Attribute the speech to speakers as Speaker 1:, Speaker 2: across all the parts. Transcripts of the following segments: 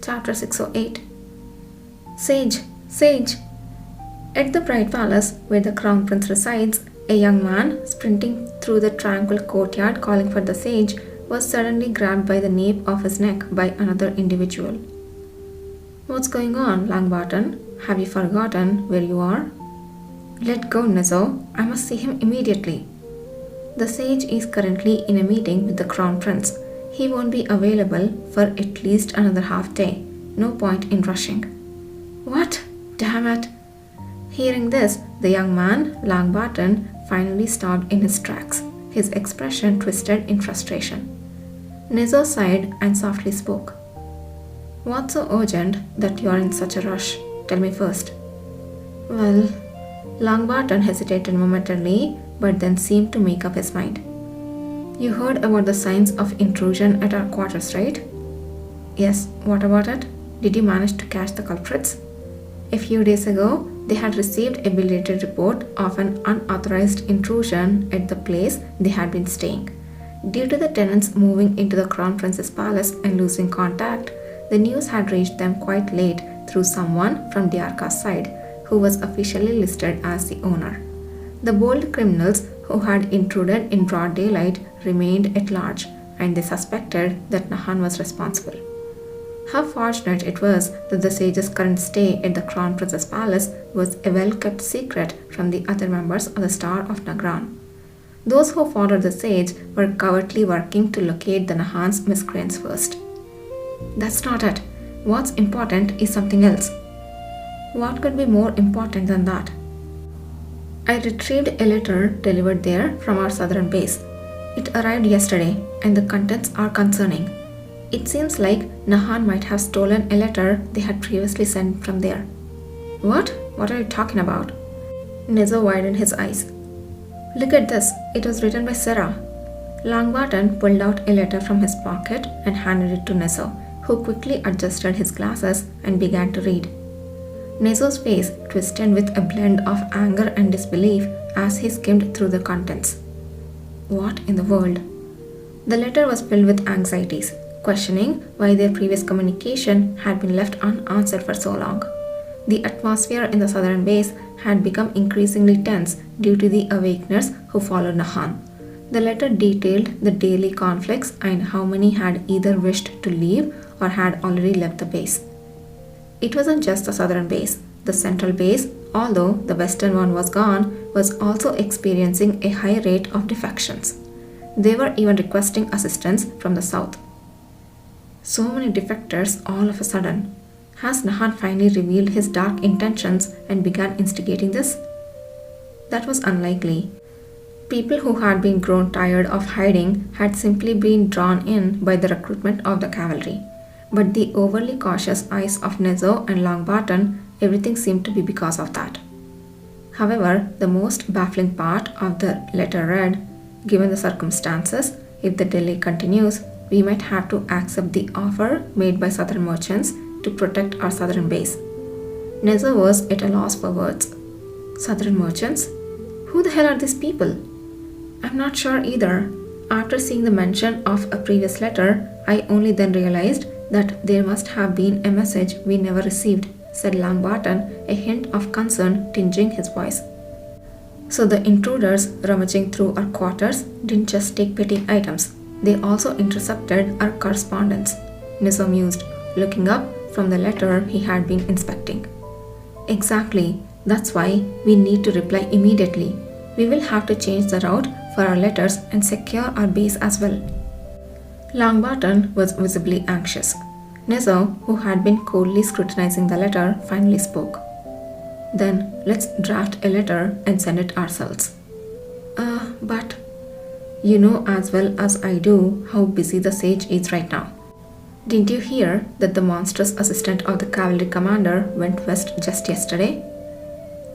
Speaker 1: Chapter 608. Sage! Sage! At the bright palace where the crown prince resides, a young man, sprinting through the tranquil courtyard calling for the sage, was suddenly grabbed by the nape of his neck by another individual. What's going on, Langbarton? Have you forgotten where you are? Let go, Nezzo. I must see him immediately. The sage is currently in a meeting with the crown prince. He won't be available for at least another half day. No point in rushing. What? Damn it! Hearing this, the young man, Langbarton, finally stopped in his tracks, his expression twisted in frustration. Nezzo sighed and softly spoke. What's so urgent that you are in such a rush? Tell me first. Well, Langbarton hesitated momentarily, but then seemed to make up his mind. You heard about the signs of intrusion at our quarters, right? Yes, what about it? Did you manage to catch the culprits? A few days ago, they had received a belated report of an unauthorized intrusion at the place they had been staying. Due to the tenants moving into the Crown Prince's palace and losing contact, the news had reached them quite late through someone from Diarka's side, who was officially listed as the owner. The bold criminals who had intruded in broad daylight remained at large, and they suspected that Nahan was responsible. How fortunate it was that the sage's current stay at the Crown Prince's palace was a well-kept secret from the other members of the Star of Nagran. Those who followed the sage were covertly working to locate the Nahan's miscreants first. That's not it. What's important is something else. What could be more important than that? I retrieved a letter delivered there from our southern base. It arrived yesterday, and the contents are concerning. It seems like Nahan might have stolen a letter they had previously sent from there. What? What are you talking about? Nezzo widened his eyes. Look at this. It was written by Sarah. Langbarton pulled out a letter from his pocket and handed it to Nezzo, who quickly adjusted his glasses and began to read. Nezzo's face twisted with a blend of anger and disbelief as he skimmed through the contents. What in the world? The letter was filled with anxieties, questioning why their previous communication had been left unanswered for so long. The atmosphere in the southern base had become increasingly tense due to the awakeners who followed Nahan. The letter detailed the daily conflicts and how many had either wished to leave or had already left the base. It wasn't just the southern base. The central base, although the western one was gone, was also experiencing a high rate of defections. They were even requesting assistance from the south. So many defectors all of a sudden. Has Nahan finally revealed his dark intentions and began instigating this? That was unlikely. People who had been grown tired of hiding had simply been drawn in by the recruitment of the cavalry. But the overly cautious eyes of Nezzo and Langbarton, everything seemed to be because of that. However, the most baffling part of the letter read, given the circumstances, if the delay continues, we might have to accept the offer made by southern merchants to protect our southern base. Nezzo was at a loss for words. Southern merchants? Who the hell are these people? I'm not sure either. After seeing the mention of a previous letter, I only then realized that there must have been a message we never received, said Langbarton, a hint of concern tinging his voice. So the intruders rummaging through our quarters didn't just take petty items. They also intercepted our correspondence, Nezzo mused, looking up from the letter he had been inspecting. Exactly. That's why we need to reply immediately. We will have to change the route for our letters and secure our base as well. Langbarton was visibly anxious. Nezzo, who had been coldly scrutinizing the letter, finally spoke. Then let's draft a letter and send it ourselves. But you know as well as I do how busy the sage is right now. Didn't you hear that the monstrous assistant of the cavalry commander went west just yesterday?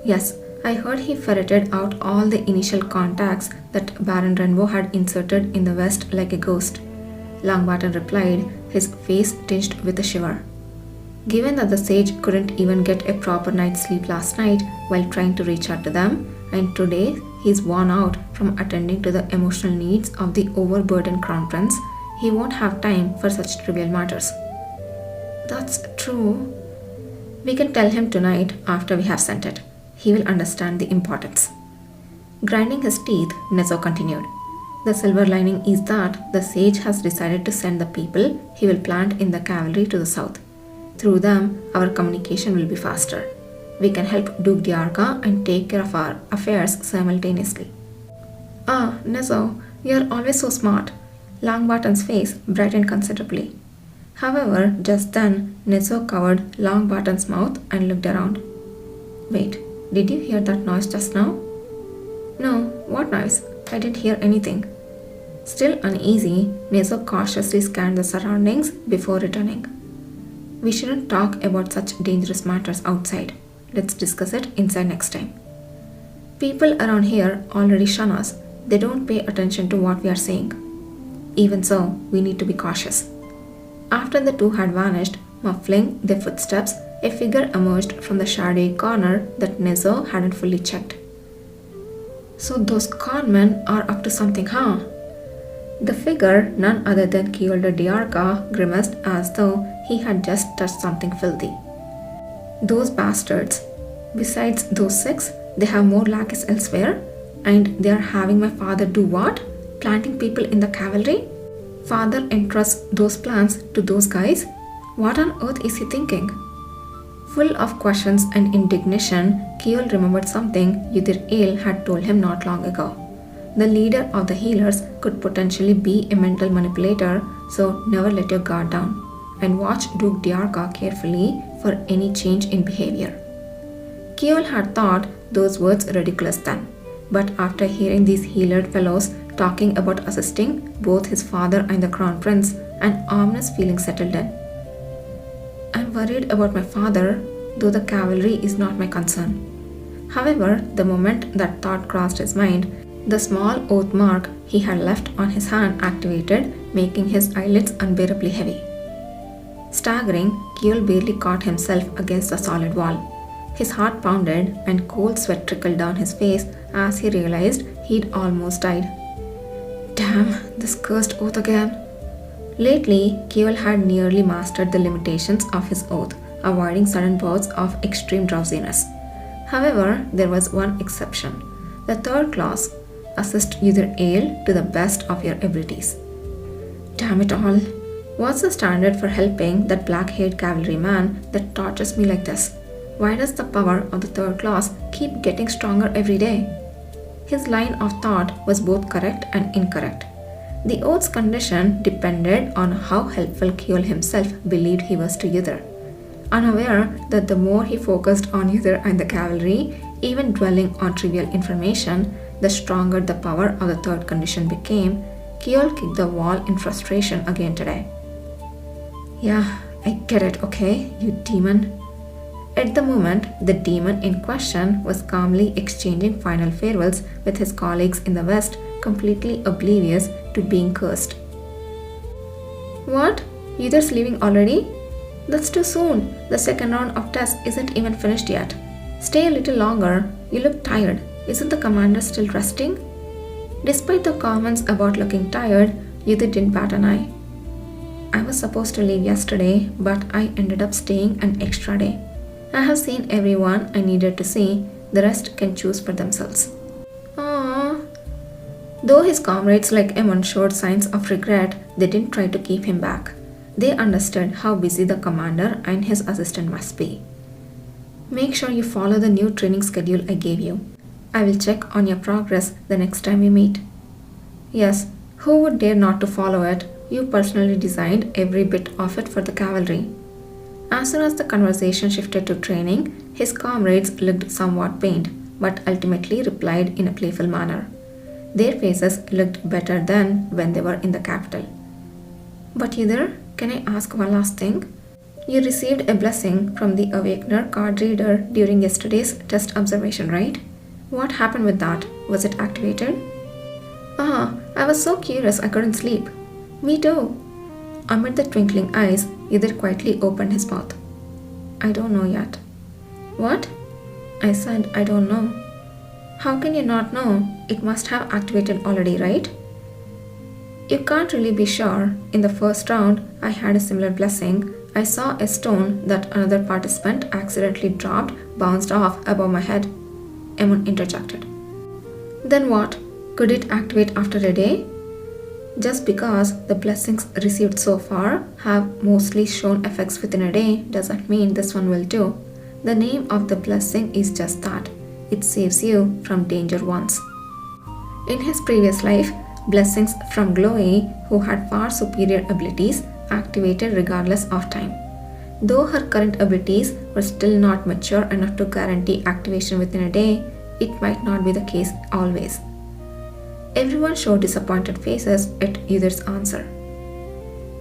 Speaker 1: Yes, I heard he ferreted out all the initial contacts that Baron Renvo had inserted in the west like a ghost. Langbarton replied, his face tinged with a shiver. Given that the sage couldn't even get a proper night's sleep last night while trying to reach out to them, and today he's worn out from attending to the emotional needs of the overburdened crown prince, he won't have time for such trivial matters. That's true. We can tell him tonight after we have sent it. He will understand the importance. Grinding his teeth, Nezo continued. The silver lining is that the sage has decided to send the people he will plant in the cavalry to the south. Through them, our communication will be faster. We can help Duke Diarca and take care of our affairs simultaneously. Ah, Nezo, you are always so smart. Longbottom's face brightened considerably. However, just then, Nezo covered Longbottom's mouth and looked around. Wait, did you hear that noise just now? No, what noise? I didn't hear anything. Still uneasy, Nezo cautiously scanned the surroundings before returning. We shouldn't talk about such dangerous matters outside. Let's discuss it inside next time. People around here already shun us. They don't pay attention to what we are saying. Even so, we need to be cautious. After the two had vanished, muffling their footsteps, a figure emerged from the shadowy corner that Nezo hadn't fully checked. So those conmen are up to something, huh? The figure, none other than Keolder Diarca, grimaced as though he had just touched something filthy. Those bastards. Besides those 6, they have more lackeys elsewhere, and they are having my father do what? Planting people in the cavalry? Father entrusts those plans to those guys? What on earth is he thinking? Full of questions and indignation, Keol remembered something Yudir Ale had told him not long ago. The leader of the healers could potentially be a mental manipulator, so never let your guard down, and watch Duke Diarca carefully for any change in behavior. Keol had thought those words ridiculous then, but after hearing these healer fellows talking about assisting both his father and the crown prince, an ominous feeling settled in. I'm worried about my father, though the cavalry is not my concern. However, the moment that thought crossed his mind, the small oath mark he had left on his hand activated, making his eyelids unbearably heavy. Staggering, Keol barely caught himself against the solid wall. His heart pounded and cold sweat trickled down his face as he realized he'd almost died. Damn, this cursed oath again. Lately, Keol had nearly mastered the limitations of his oath, avoiding sudden bouts of extreme drowsiness. However, there was one exception. The third clause, assist Yudir Ale to the best of your abilities. Damn it all. What's the standard for helping that black-haired cavalryman that tortures me like this? Why does the power of the third clause keep getting stronger every day? His line of thought was both correct and incorrect. The oath's condition depended on how helpful Keol himself believed he was to Yudir. Unaware that the more he focused on Yudir and the cavalry, even dwelling on trivial information, the stronger the power of the third condition became, Keol kicked the wall in frustration again today. Yeah, I get it, okay, you demon. At the moment, the demon in question was calmly exchanging final farewells with his colleagues in the west, completely oblivious to being cursed. What? Yudir's leaving already? That's too soon. The second round of tests isn't even finished yet. Stay a little longer. You look tired. Isn't the commander still resting? Despite the comments about looking tired, Yudir didn't bat an eye. I was supposed to leave yesterday, but I ended up staying an extra day. I have seen everyone I needed to see. The rest can choose for themselves. Aww. Though his comrades like Emon showed signs of regret, they didn't try to keep him back. They understood how busy the commander and his assistant must be. Make sure you follow the new training schedule I gave you. I will check on your progress the next time we meet. Yes, who would dare not to follow it? You personally designed every bit of it for the cavalry. As soon as the conversation shifted to training, his comrades looked somewhat pained, but ultimately replied in a playful manner. Their faces looked better than when they were in the capital. But Yudir, can I ask one last thing? You received a blessing from the Awakener card reader during yesterday's test observation, right? What happened with that? Was it activated? I was so curious I couldn't sleep. Me too. Amid the twinkling eyes, Yudir quietly opened his mouth. I don't know yet. What? I said I don't know. How can you not know? It must have activated already, right? You can't really be sure. In the first round, I had a similar blessing. I saw a stone that another participant accidentally dropped bounced off above my head. Eamon interjected. Then what? Could it activate after a day? Just because the blessings received so far have mostly shown effects within a day doesn't mean this one will too. The name of the blessing is just that. It saves you from danger once. In his previous life, blessings from Chloe, who had far superior abilities, activated regardless of time. Though her current abilities were still not mature enough to guarantee activation within a day, it might not be the case always. Everyone showed disappointed faces at either's answer.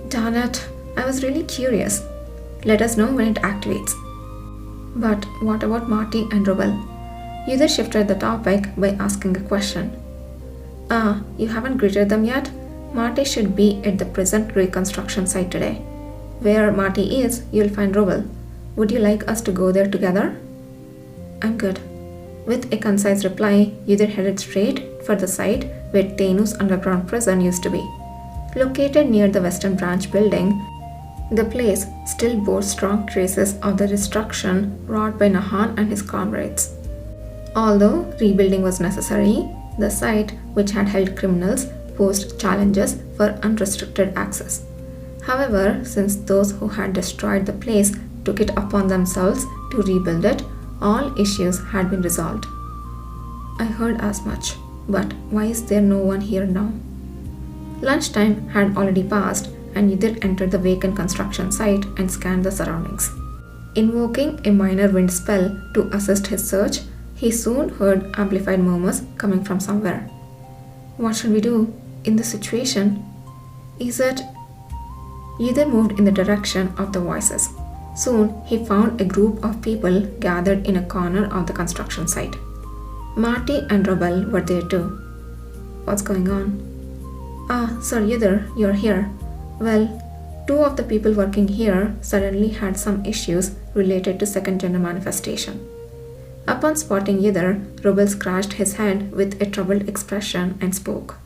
Speaker 1: Darn it, I was really curious. Let us know when it activates. But what about Marty and Rubel? Either shifted the topic by asking a question. You haven't greeted them yet? Marty should be at the present reconstruction site today. Where Marty is, you'll find Rubel. Would you like us to go there together? I'm good. With a concise reply, Either headed straight for the site where Tenu's underground prison used to be. Located near the Western Branch building, the place still bore strong traces of the destruction wrought by Nahan and his comrades. Although rebuilding was necessary, the site, which had held criminals, posed challenges for unrestricted access. However, since those who had destroyed the place took it upon themselves to rebuild it, all issues had been resolved. I heard as much, but why is there no one here now? Lunchtime had already passed, and Either entered the vacant construction site and scanned the surroundings. Invoking a minor wind spell to assist his search, he soon heard amplified murmurs coming from somewhere. What should we do in this situation? Either moved in the direction of the voices. Soon he found a group of people gathered in a corner of the construction site. Marty and Rubel were there too. What's going on? Sir Either, you're here. Well, two of the people working here suddenly had some issues related to second gender manifestation. Upon spotting Either, Rubel scratched his head with a troubled expression and spoke.